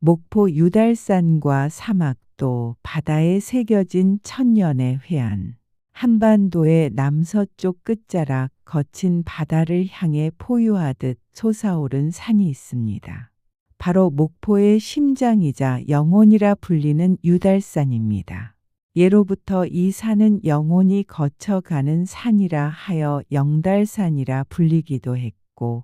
목포 유달산과 사막도, 바다에 새겨진 천년의 회한. 한반도의 남서쪽 끝자락 거친 바다를 향해 포유하듯 솟아오른 산이 있습니다. 바로 목포의 심장이자 영혼이라 불리는 유달산입니다. 예로부터 이 산은 영혼이 거쳐가는 산이라 하여 영달산이라 불리기도 했고,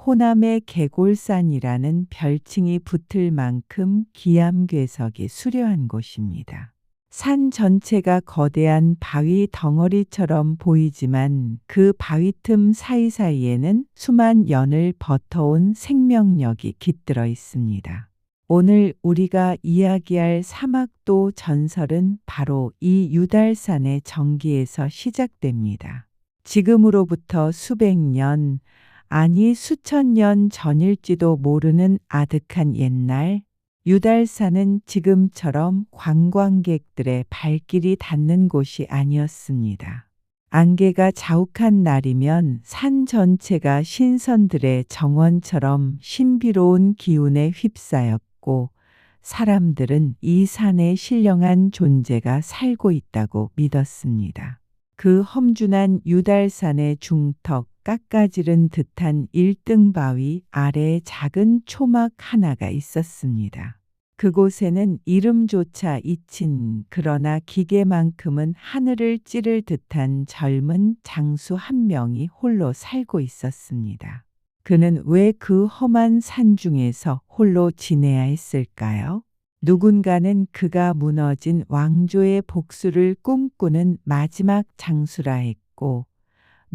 호남의 개골산이라는 별칭이 붙을 만큼 기암괴석이 수려한 곳입니다. 산 전체가 거대한 바위 덩어리처럼 보이지만 그 바위 틈 사이사이에는 수만 년을 버텨온 생명력이 깃들어 있습니다. 오늘 우리가 이야기할 사막도 전설은 바로 이 유달산의 전기에서 시작됩니다. 지금으로부터 수백 년, 아니 수천 년 전일지도 모르는 아득한 옛날, 유달산은 지금처럼 관광객들의 발길이 닿는 곳이 아니었습니다. 안개가 자욱한 날이면 산 전체가 신선들의 정원처럼 신비로운 기운에 휩싸였고, 사람들은 이 산에 신령한 존재가 살고 있다고 믿었습니다. 그 험준한 유달산의 중턱, 깎아지른 듯한 1등 바위 아래에 작은 초막 하나가 있었습니다. 그곳에는 이름조차 잊힌, 그러나 기계만큼은 하늘을 찌를 듯한 젊은 장수 한 명이 홀로 살고 있었습니다. 그는 왜 그 험한 산중에서 홀로 지내야 했을까요? 누군가는 그가 무너진 왕조의 복수를 꿈꾸는 마지막 장수라 했고,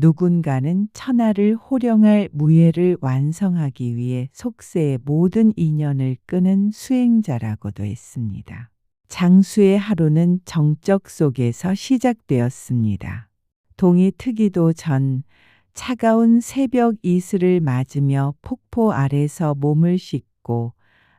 누군가는 천하를 호령할 무예를 완성하기 위해 속세의 모든 인연을 끄는 수행자라고도 했습니다. 장수의 하루는 정적 속에서 시작되었습니다. 동이 트기도 전 차가운 새벽 이슬을 맞으며 폭포 아래서 몸을 씻고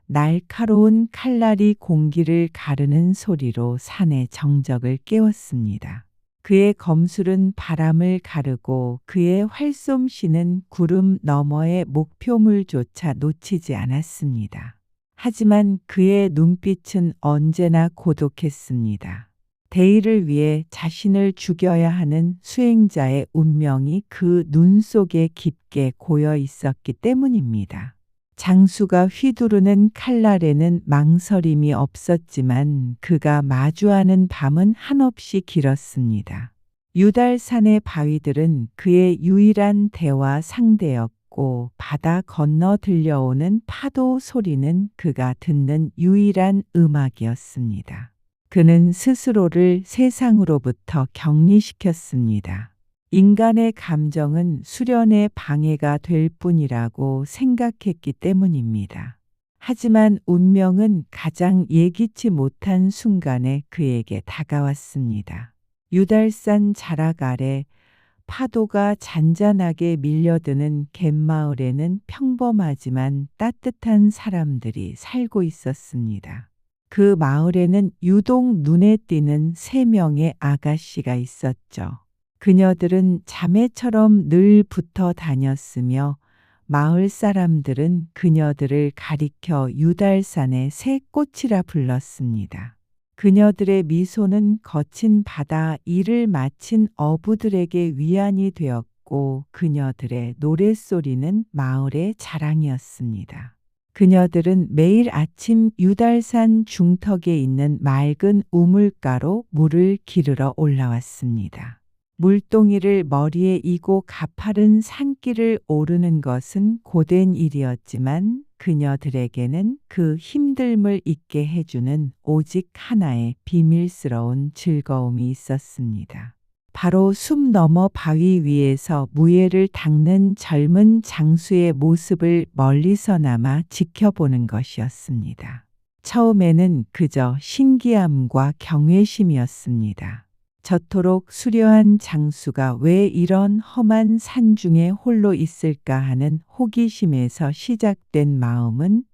날카로운 칼날이 공기를 가르는 소리로 산의 정적을 깨웠습니다. 그의 검술은 바람을 가르고 그의 활솜씨는 구름 너머의 목표물조차 놓치지 않았습니다. 하지만 그의 눈빛은 언제나 고독했습니다. 대의를 위해 자신을 죽여야 하는 수행자의 운명이 그 눈 속에 깊게 고여 있었기 때문입니다. 장수가 휘두르는 칼날에는 망설임이 없었지만 그가 마주하는 밤은 한없이 길었습니다. 유달산의 바위들은 그의 유일한 대화 상대였고, 바다 건너 들려오는 파도 소리는 그가 듣는 유일한 음악이었습니다. 그는 스스로를 세상으로부터 격리시켰습니다. 인간의 감정은 수련의 방해가 될 뿐이라고 생각했기 때문입니다. 하지만 운명은 가장 예기치 못한 순간에 그에게 다가왔습니다. 유달산 자락 아래 파도가 잔잔하게 밀려드는 갯마을에는 평범하지만 따뜻한 사람들이 살고 있었습니다. 그 마을에는 유독 눈에 띄는 3명의 아가씨가 있었죠. 그녀들은 자매처럼 늘 붙어 다녔으며 마을 사람들은 그녀들을 가리켜 유달산의 새 꽃이라 불렀습니다. 그녀들의 미소는 거친 바다 일을 마친 어부들에게 위안이 되었고, 그녀들의 노랫소리는 마을의 자랑이었습니다. 그녀들은 매일 아침 유달산 중턱에 있는 맑은 우물가로 물을 기르러 올라왔습니다. 물동이를 머리에 이고 가파른 산길을 오르는 것은 고된 일이었지만 그녀들에게는 그 힘듦을 잊게 해주는 오직 하나의 비밀스러운 즐거움이 있었습니다. 바로 숲 너머 바위 위에서 무예를 닦는 젊은 장수의 모습을 멀리서나마 지켜보는 것이었습니다. 처음에는 그저 신기함과 경외심이었습니다. 저토록 수려한 장수가 왜 이런 험한 산중에 홀로 있을까 하는 호기심에서 시작된 마음은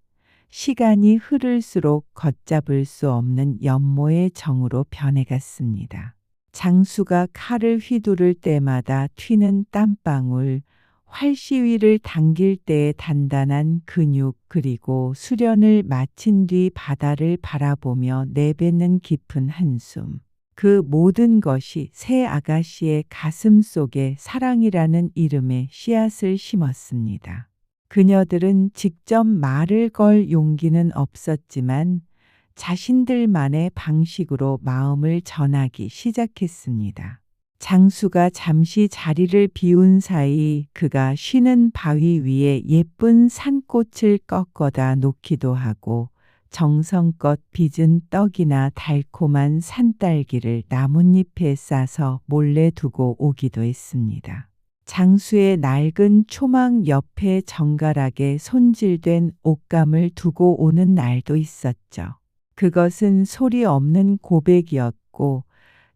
시간이 흐를수록 걷잡을 수 없는 연모의 정으로 변해갔습니다. 장수가 칼을 휘두를 때마다 튀는 땀방울, 활시위를 당길 때의 단단한 근육 그리고 수련을 마친 뒤 바다를 바라보며 내뱉는 깊은 한숨. 그 모든 것이 새 아가씨의 가슴 속에 사랑이라는 이름의 씨앗을 심었습니다. 그녀들은 직접 말을 걸 용기는 없었지만 자신들만의 방식으로 마음을 전하기 시작했습니다. 장수가 잠시 자리를 비운 사이 그가 쉬는 바위 위에 예쁜 산꽃을 꺾어다 놓기도 하고 정성껏 빚은 떡이나 달콤한 산딸기를 나뭇잎에 싸서 몰래 두고 오기도 했습니다. 장수의 낡은 초막 옆에 정갈하게 손질된 옷감을 두고 오는 날도 있었죠. 그것은 소리 없는 고백이었고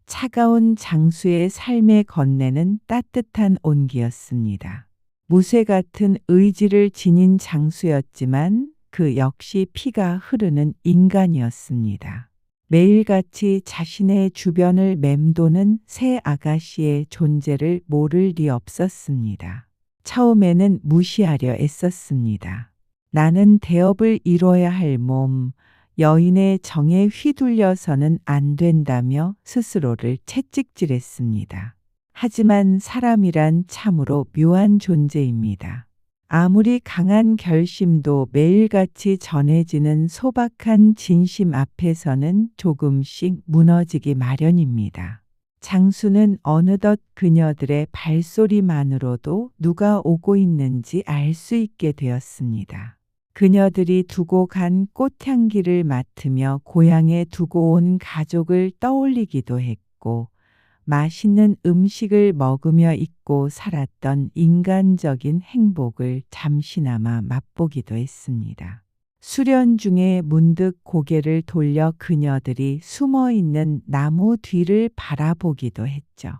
차가운 장수의 삶에 건네는 따뜻한 온기였습니다. 무쇠 같은 의지를 지닌 장수였지만 그 역시 피가 흐르는 인간이었습니다. 매일같이 자신의 주변을 맴도는 새 아가씨의 존재를 모를 리 없었습니다. 처음에는 무시하려 애썼습니다. 나는 대업을 이뤄야 할 몸, 여인의 정에 휘둘려서는 안 된다며 스스로를 채찍질했습니다. 하지만 사람이란 참으로 묘한 존재입니다. 아무리 강한 결심도 매일같이 전해지는 소박한 진심 앞에서는 조금씩 무너지기 마련입니다. 장수는 어느덧 그녀들의 발소리만으로도 누가 오고 있는지 알 수 있게 되었습니다. 그녀들이 두고 간 꽃향기를 맡으며 고향에 두고 온 가족을 떠올리기도 했고 맛있는 음식을 먹으며 잊고 살았던 인간적인 행복을 잠시나마 맛보기도 했습니다. 수련 중에 문득 고개를 돌려 그녀들이 숨어 있는 나무 뒤를 바라보기도 했죠.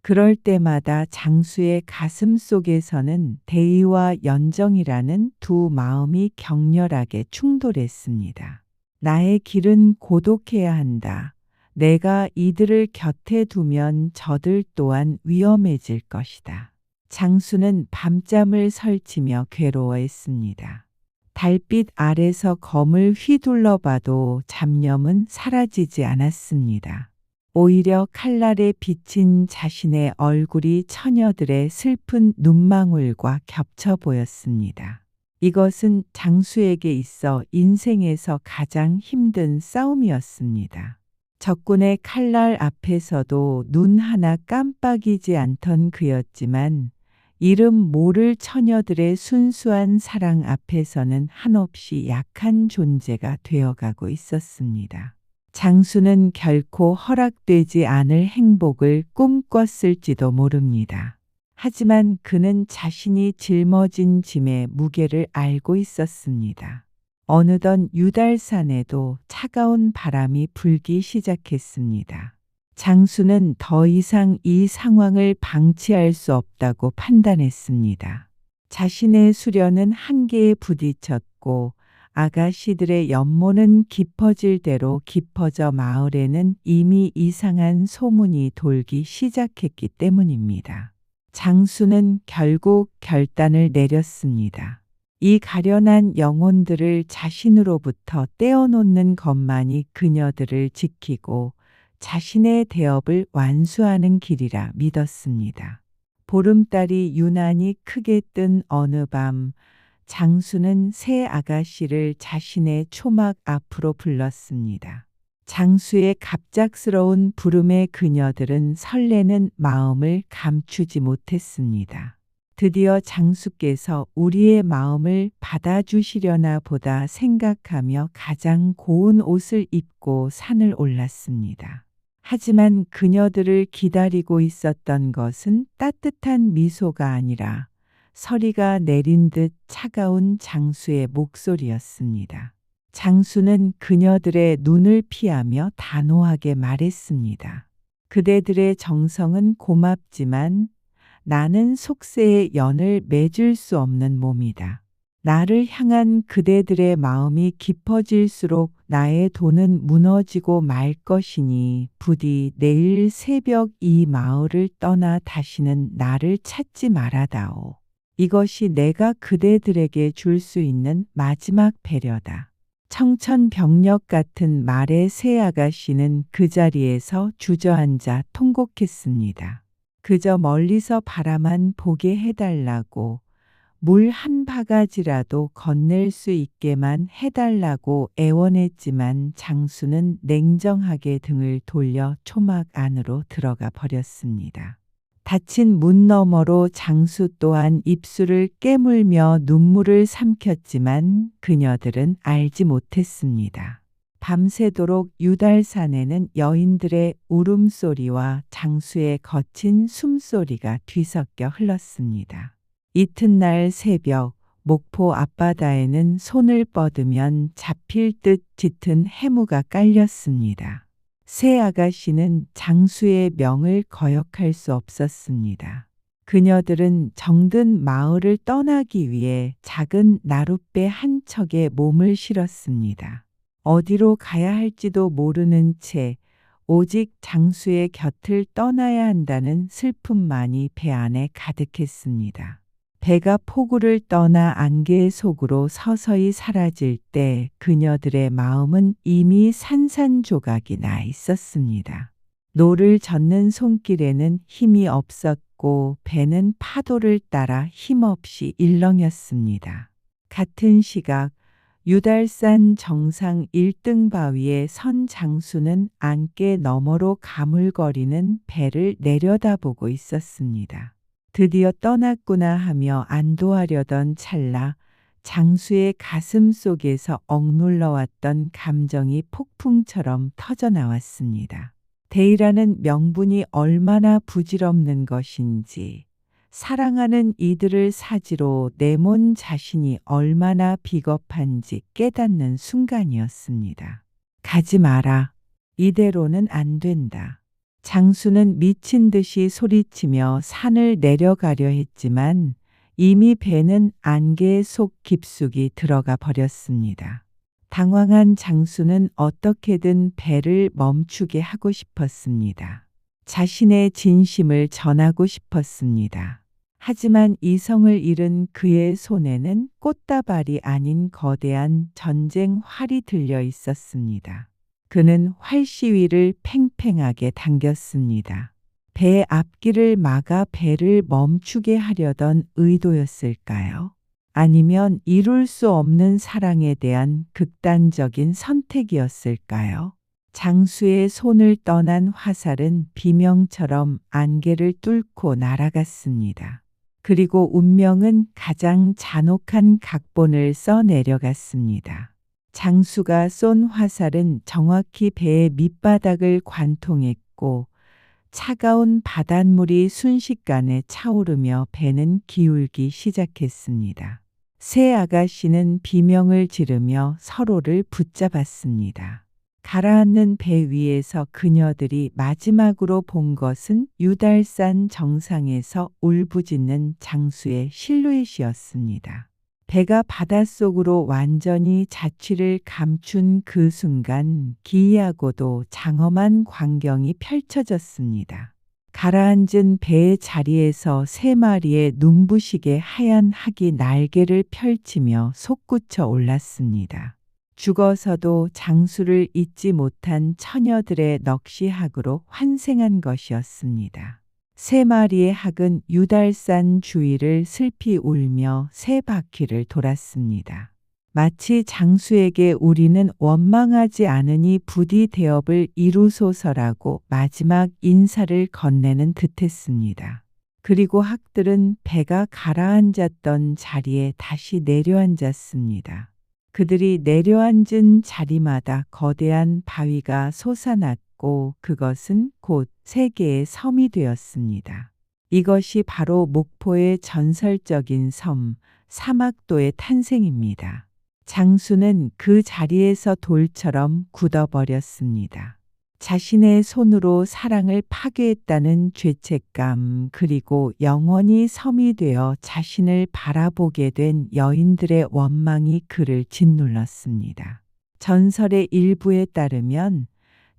그럴 때마다 장수의 가슴 속에서는 대의와 연정이라는 두 마음이 격렬하게 충돌했습니다. 나의 길은 고독해야 한다. 내가 이들을 곁에 두면 저들 또한 위험해질 것이다. 장수는 밤잠을 설치며 괴로워했습니다. 달빛 아래서 검을 휘둘러 봐도 잡념은 사라지지 않았습니다. 오히려 칼날에 비친 자신의 얼굴이 처녀들의 슬픈 눈망울과 겹쳐 보였습니다. 이것은 장수에게 있어 인생에서 가장 힘든 싸움이었습니다. 적군의 칼날 앞에서도 눈 하나 깜빡이지 않던 그였지만 이름 모를 처녀들의 순수한 사랑 앞에서는 한없이 약한 존재가 되어가고 있었습니다. 장수는 결코 허락되지 않을 행복을 꿈꿨을지도 모릅니다. 하지만 그는 자신이 짊어진 짐의 무게를 알고 있었습니다. 어느덧 유달산에도 차가운 바람이 불기 시작했습니다. 장수는 더 이상 이 상황을 방치할 수 없다고 판단했습니다. 자신의 수련은 한계에 부딪혔고 아가씨들의 연모는 깊어질 대로 깊어져 마을에는 이미 이상한 소문이 돌기 시작했기 때문입니다. 장수는 결국 결단을 내렸습니다. 이 가련한 영혼들을 자신으로부터 떼어놓는 것만이 그녀들을 지키고 자신의 대업을 완수하는 길이라 믿었습니다. 보름달이 유난히 크게 뜬 어느 밤 장수는 새 아가씨를 자신의 초막 앞으로 불렀습니다. 장수의 갑작스러운 부름에 그녀들은 설레는 마음을 감추지 못했습니다. 드디어 장수께서 우리의 마음을 받아주시려나 보다 생각하며 가장 고운 옷을 입고 산을 올랐습니다. 하지만 그녀들을 기다리고 있었던 것은 따뜻한 미소가 아니라 서리가 내린 듯 차가운 장수의 목소리였습니다. 장수는 그녀들의 눈을 피하며 단호하게 말했습니다. 그대들의 정성은 고맙지만 나는 속세의 연을 맺을 수 없는 몸이다. 나를 향한 그대들의 마음이 깊어질수록 나의 돈은 무너지고 말 것이니 부디 내일 새벽 이 마을을 떠나 다시는 나를 찾지 말아다오. 이것이 내가 그대들에게 줄 수 있는 마지막 배려다. 청천벽력 같은 말에 새 아가씨는 그 자리에서 주저앉아 통곡했습니다. 그저 멀리서 바라만 보게 해달라고, 물 한 바가지라도 건넬 수 있게만 해달라고 애원했지만 장수는 냉정하게 등을 돌려 초막 안으로 들어가 버렸습니다. 닫힌 문 너머로 장수 또한 입술을 깨물며 눈물을 삼켰지만 그녀들은 알지 못했습니다. 밤새도록 유달산에는 여인들의 울음소리와 장수의 거친 숨소리가 뒤섞여 흘렀습니다. 이튿날 새벽 목포 앞바다에는 손을 뻗으면 잡힐 듯 짙은 해무가 깔렸습니다. 새 아가씨는 장수의 명을 거역할 수 없었습니다. 그녀들은 정든 마을을 떠나기 위해 작은 나룻배 한 척에 몸을 실었습니다. 어디로 가야 할지도 모르는 채 오직 장수의 곁을 떠나야 한다는 슬픔만이 배 안에 가득했습니다. 배가 포구를 떠나 안개 속으로 서서히 사라질 때 그녀들의 마음은 이미 산산조각이 나 있었습니다. 노를 젓는 손길에는 힘이 없었고 배는 파도를 따라 힘없이 일렁였습니다. 같은 시각 유달산 정상 1등 바위에 선 장수는 안개 너머로 가물거리는 배를 내려다보고 있었습니다. 드디어 떠났구나 하며 안도하려던 찰나 장수의 가슴 속에서 억눌러왔던 감정이 폭풍처럼 터져나왔습니다. 대의라는 명분이 얼마나 부질없는 것인지, 사랑하는 이들을 사지로 내몬 자신이 얼마나 비겁한지 깨닫는 순간이었습니다. 가지 마라. 이대로는 안 된다. 장수는 미친 듯이 소리치며 산을 내려가려 했지만 이미 배는 안개 속 깊숙이 들어가 버렸습니다. 당황한 장수는 어떻게든 배를 멈추게 하고 싶었습니다. 자신의 진심을 전하고 싶었습니다. 하지만 이성을 잃은 그의 손에는 꽃다발이 아닌 거대한 전쟁 활이 들려 있었습니다. 그는 활시위를 팽팽하게 당겼습니다. 배 앞길을 막아 배를 멈추게 하려던 의도였을까요? 아니면 이룰 수 없는 사랑에 대한 극단적인 선택이었을까요? 장수의 손을 떠난 화살은 비명처럼 안개를 뚫고 날아갔습니다. 그리고 운명은 가장 잔혹한 각본을 써 내려갔습니다. 장수가 쏜 화살은 정확히 배의 밑바닥을 관통했고 차가운 바닷물이 순식간에 차오르며 배는 기울기 시작했습니다. 새 아가씨는 비명을 지르며 서로를 붙잡았습니다. 가라앉는 배 위에서 그녀들이 마지막으로 본 것은 유달산 정상에서 울부짖는 장수의 실루엣이었습니다. 배가 바닷속으로 완전히 자취를 감춘 그 순간 기이하고도 장엄한 광경이 펼쳐졌습니다. 가라앉은 배의 자리에서 세 마리의 눈부시게 하얀 학이 날개를 펼치며 솟구쳐 올랐습니다. 죽어서도 장수를 잊지 못한 처녀들의 넋이학으로 환생한 것이었습니다. 세 마리의 학은 유달산 주위를 슬피 울며 세 바퀴를 돌았습니다. 마치 장수에게 우리는 원망하지 않으니 부디 대업을 이루소서라고 마지막 인사를 건네는 듯했습니다. 그리고 학들은 배가 가라앉았던 자리에 다시 내려앉았습니다. 그들이 내려앉은 자리마다 거대한 바위가 솟아났고 그것은 곧 세 개의 섬이 되었습니다. 이것이 바로 목포의 전설적인 섬, 사막도의 탄생입니다. 장수는 그 자리에서 돌처럼 굳어버렸습니다. 자신의 손으로 사랑을 파괴했다는 죄책감, 그리고 영원히 섬이 되어 자신을 바라보게 된 여인들의 원망이 그를 짓눌렀습니다. 전설의 일부에 따르면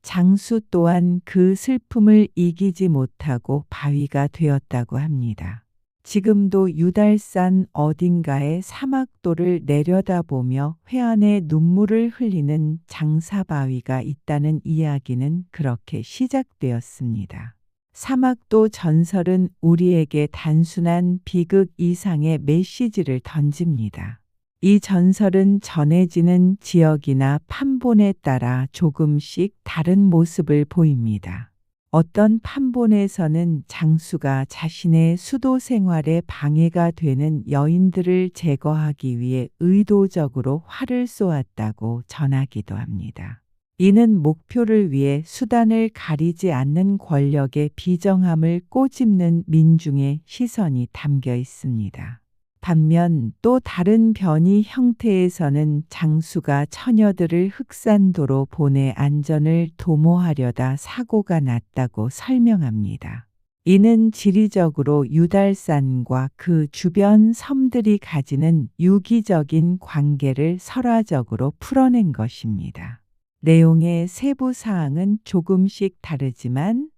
장수 또한 그 슬픔을 이기지 못하고 바위가 되었다고 합니다. 지금도 유달산 어딘가의 사막도를 내려다보며 회한의 눈물을 흘리는 장사바위가 있다는 이야기는 그렇게 시작되었습니다. 사막도 전설은 우리에게 단순한 비극 이상의 메시지를 던집니다. 이 전설은 전해지는 지역이나 판본에 따라 조금씩 다른 모습을 보입니다. 어떤 판본에서는 장수가 자신의 수도 생활에 방해가 되는 여인들을 제거하기 위해 의도적으로 활을 쏘았다고 전하기도 합니다. 이는 목표를 위해 수단을 가리지 않는 권력의 비정함을 꼬집는 민중의 시선이 담겨 있습니다. 반면 또 다른 변이 형태에서는 장수가 처녀들을 흑산도로 보내 안전을 도모하려다 사고가 났다고 설명합니다. 이는 지리적으로 유달산과 그 주변 섬들이 가지는 유기적인 관계를 설화적으로 풀어낸 것입니다. 내용의 세부 사항은 조금씩 다르지만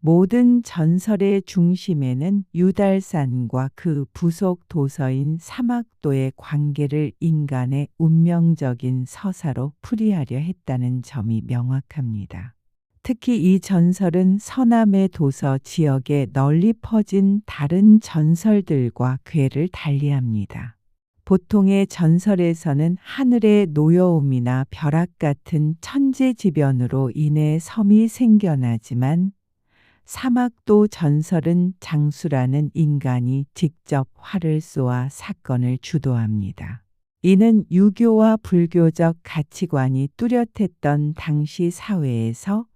모든 전설의 중심에는 유달산과 그 부속 도서인 사막도의 관계를 인간의 운명적인 서사로 풀이하려 했다는 점이 명확합니다. 특히 이 전설은 서남의 도서 지역에 널리 퍼진 다른 전설들과 궤를 달리합니다. 보통의 전설에서는 하늘의 노여움이나 벼락 같은 천재지변으로 인해 섬이 생겨나지만 사막도 전설은 장수라는 인간이 직접 활을 쏘아 사건을 주도합니다. 이는 유교와 불교적 가치관이 뚜렷했던 당시 사회에서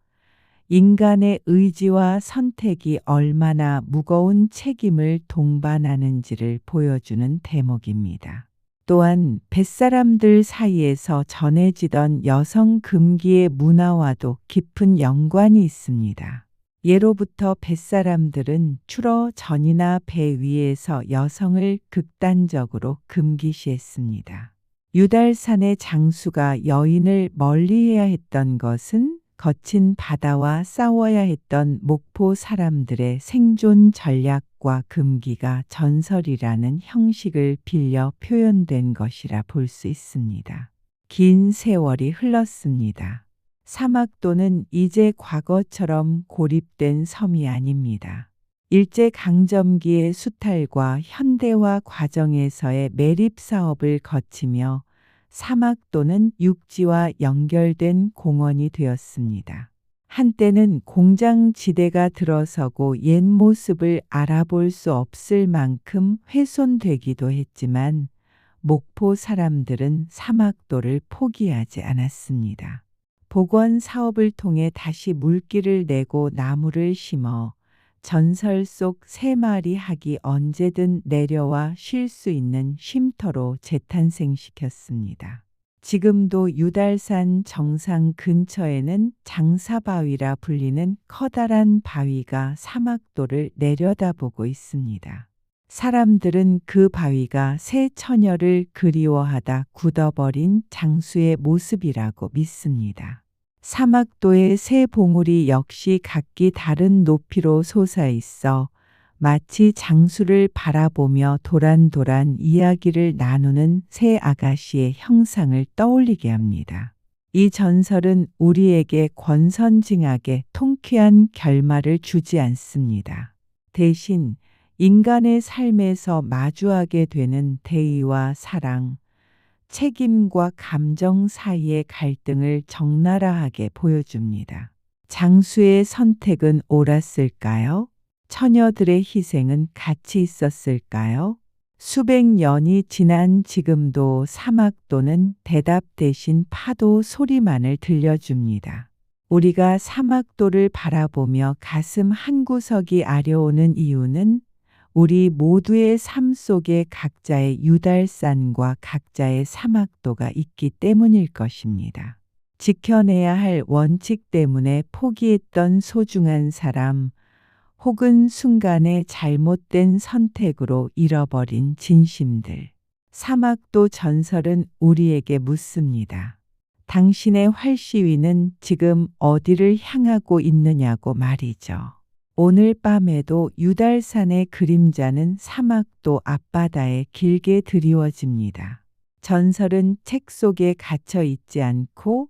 인간의 의지와 선택이 얼마나 무거운 책임을 동반하는지를 보여주는 대목입니다. 또한 뱃사람들 사이에서 전해지던 여성 금기의 문화와도 깊은 연관이 있습니다. 예로부터 뱃사람들은 주로 전이나 배 위에서 여성을 극단적으로 금기시했습니다. 유달산의 장수가 여인을 멀리해야 했던 것은 거친 바다와 싸워야 했던 목포 사람들의 생존 전략과 금기가 전설이라는 형식을 빌려 표현된 것이라 볼 수 있습니다. 긴 세월이 흘렀습니다. 사막도는 이제 과거처럼 고립된 섬이 아닙니다. 일제강점기의 수탈과 현대화 과정에서의 매립 사업을 거치며 사막도는 육지와 연결된 공원이 되었습니다. 한때는 공장지대가 들어서고 옛 모습을 알아볼 수 없을 만큼 훼손되기도 했지만 목포 사람들은 사막도를 포기하지 않았습니다. 복원 사업을 통해 다시 물길을 내고 나무를 심어 전설 속 새마을이 학이 언제든 내려와 쉴 수 있는 쉼터로 재탄생시켰습니다. 지금도 유달산 정상 근처에는 장사바위라 불리는 커다란 바위가 사막도를 내려다보고 있습니다. 사람들은 그 바위가 새 처녀를 그리워하다 굳어버린 장수의 모습이라고 믿습니다. 사막도의 새 봉우리 역시 각기 다른 높이로 솟아있어 마치 장수를 바라보며 도란도란 이야기를 나누는 새 아가씨의 형상을 떠올리게 합니다. 이 전설은 우리에게 권선징악의 통쾌한 결말을 주지 않습니다. 대신 인간의 삶에서 마주하게 되는 대의와 사랑, 책임과 감정 사이의 갈등을 적나라하게 보여줍니다. 장수의 선택은 옳았을까요? 처녀들의 희생은 가치 있었을까요? 수백 년이 지난 지금도 사막도는 대답 대신 파도 소리만을 들려줍니다. 우리가 사막도를 바라보며 가슴 한구석이 아려오는 이유는 우리 모두의 삶 속에 각자의 유달산과 각자의 사막도가 있기 때문일 것입니다. 지켜내야 할 원칙 때문에 포기했던 소중한 사람, 혹은 순간의 잘못된 선택으로 잃어버린 진심들. 사막도 전설은 우리에게 묻습니다. 당신의 활시위는 지금 어디를 향하고 있느냐고 말이죠. 오늘 밤에도 유달산의 그림자는 사막도 앞바다에 길게 드리워집니다. 전설은 책 속에 갇혀 있지 않고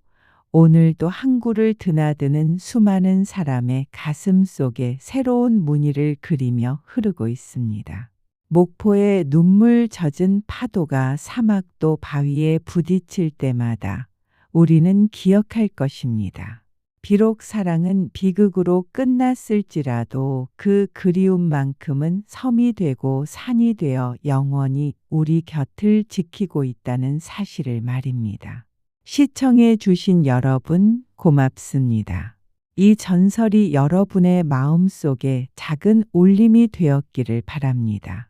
오늘도 항구를 드나드는 수많은 사람의 가슴 속에 새로운 무늬를 그리며 흐르고 있습니다. 목포의 눈물 젖은 파도가 사막도 바위에 부딪힐 때마다 우리는 기억할 것입니다. 비록 사랑은 비극으로 끝났을지라도 그 그리움만큼은 섬이 되고 산이 되어 영원히 우리 곁을 지키고 있다는 사실을 말입니다. 시청해 주신 여러분 고맙습니다. 이 전설이 여러분의 마음속에 작은 울림이 되었기를 바랍니다.